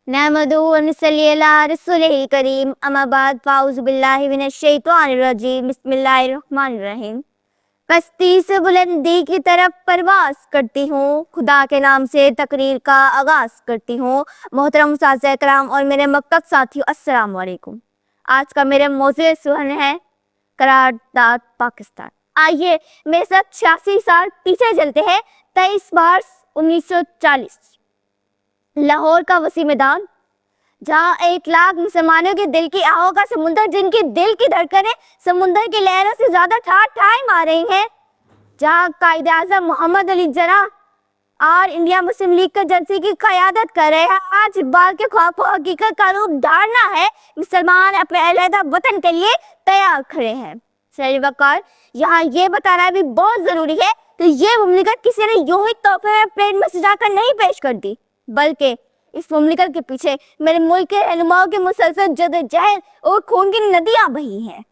नहमदुहु व नसल्ली अला रसूलिल करीम अम्मा बाद फ़ाऊज़ु बिल्लाहि मिनश शैतानिर रजीम बिस्मिल्लाहिर रहमानिर रहीम। कश्ती से बुलंदी की तरफ परवाज़ करती हूँ, खुदा के नाम से तकरीर का आगाज़ करती हूँ। मोहतरम उस्ताज़ इकराम और मेरे मकतब साथियों, अस्सलाम वालेकुम। आज का मेरा मौज़ूए सुहन है करारदाद पाकिस्तान। आइए मेरे साथ 86 साल पीछे चलते हैं। 23 मार्च 1940 लाहौर का वसी मैदान, जहाँ 1 लाख मुसलमानों के दिल की आहों का समुंदर, जिनकी दिल की धड़कनें समुंदर की लहरों से ज्यादा ठाठ मार रही हैं, जहाँ कायदे आज़म मोहम्मद अली जिन्ना और इंडिया मुस्लिम लीग का जलसे की क़यादत कर रहे हैं। आज इकबाल के ख्वाब को हकीकत का रूप धारना है। मुसलमान अपने अलहदा वतन के लिए तैयार खड़े हैं। सर वकार, यहाँ ये बताना भी बहुत जरूरी है कि ये मुमलिकत किसी ने यूं ही तोहफे में प्लेट में सजाकर नहीं पेश कर दी, बल्कि इस मुमलिकत के पीछे मेरे मुल्क के रहनुमाओं की मुसलसल जद्दोजहद और खून की नदियां बही हैं।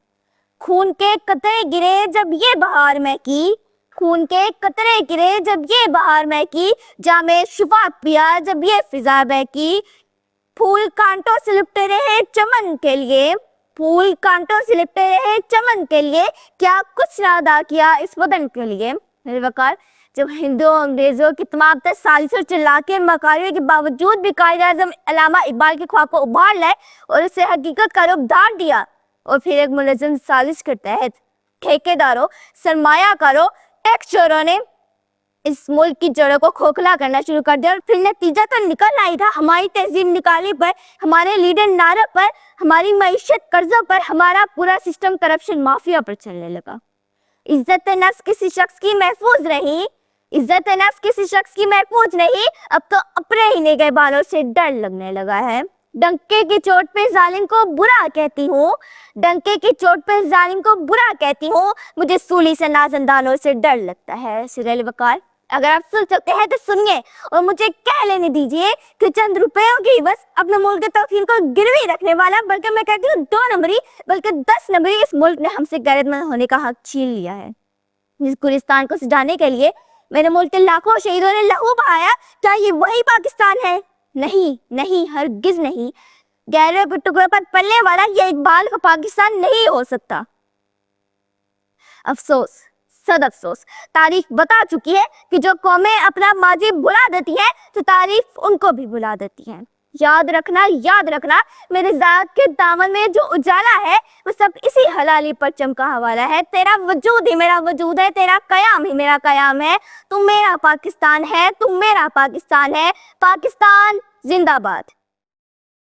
खून के कतरे गिरे जब ये बहार महकी, खून के कतरे गिरे जब ये बहार महकी, जामे शिफा पिया जब ये फिजा बहकी। फूल कांटों से लिपटे रहे चमन के लिए, फूल कांटों से लिपटे रहे चमन के लिए, क्या कुछ ना अदा किया इस वतन के लिए। मेरे वकार, जब हिंदुओं अंग्रेजों की तमाम तर साजिशों चिल्लाके मकारियों के बावजूद भी कायदे आज़म अल्लामा इकबाल के ख्वाब को उभार लाए और उसे हकीकत का रूप धार दिया, और फिर एक मुलज़्ज़म साजिश के तहत ठेकेदारों, सरमायाकारों, टैक्स चोरों ने इस मुल्क की जड़ों को खोखला करना शुरू कर दिया। और फिर नतीजा तो निकल आई था। हमारी तहजीब निकाली पर, हमारे लीडर नारा पर, हमारी मईशत कर्जों पर, हमारा पूरा सिस्टम करप्शन माफिया पर चलने लगा। इज्जत नफ्स किसी शख्स की महफूज रही, इज्जत नफ्स किसी शख्स की महफूज नहीं, अब तो अपने ही निगहबानों से डर लगने लगा है। डंके की चोट पे जालिम को बुरा कहती हूँ, डंके की चोट पे जालिम को बुरा कहती हूँ, मुझे सूली से नाजंदानों से डर लगता है। सिरल वकार, अगर आप सुन सकते हैं तो सुनिए और मुझे कह लेने दीजिए कि चंद रुपयों की बस अपने मुल्क के तौहीद को गिरवी रखने वाला, बल्कि मैं कहती हूँ 2 नंबरी बल्कि 10 नंबरी इस मुल्क ने हमसे गैरतमंद होने का हक छीन लिया है। इस गुलिस्तान को सजाने के लिए मेरे मुल्क के लाखों शहीदों ने लहू बहाया। क्या ये वही पाकिस्तान है? नहीं नहीं, हरगिज नहीं। गहरे टुकड़ों पर पलने वाला ये इकबाल का पाकिस्तान नहीं हो सकता। अफसोस, सद अफसोस, तारीख बता चुकी है कि जो कौमें अपना माजी भुला देती हैं तो तारीफ उनको भी भुला देती हैं। याद रखना, मेरे ज़ात के दामन में जो उजाला है वो सब इसी हलाली पर चमका हवाला है। तेरा वजूद ही मेरा वजूद है, तेरा कयाम ही मेरा कयाम है। तुम मेरा पाकिस्तान है, तुम मेरा पाकिस्तान है। पाकिस्तान जिंदाबाद।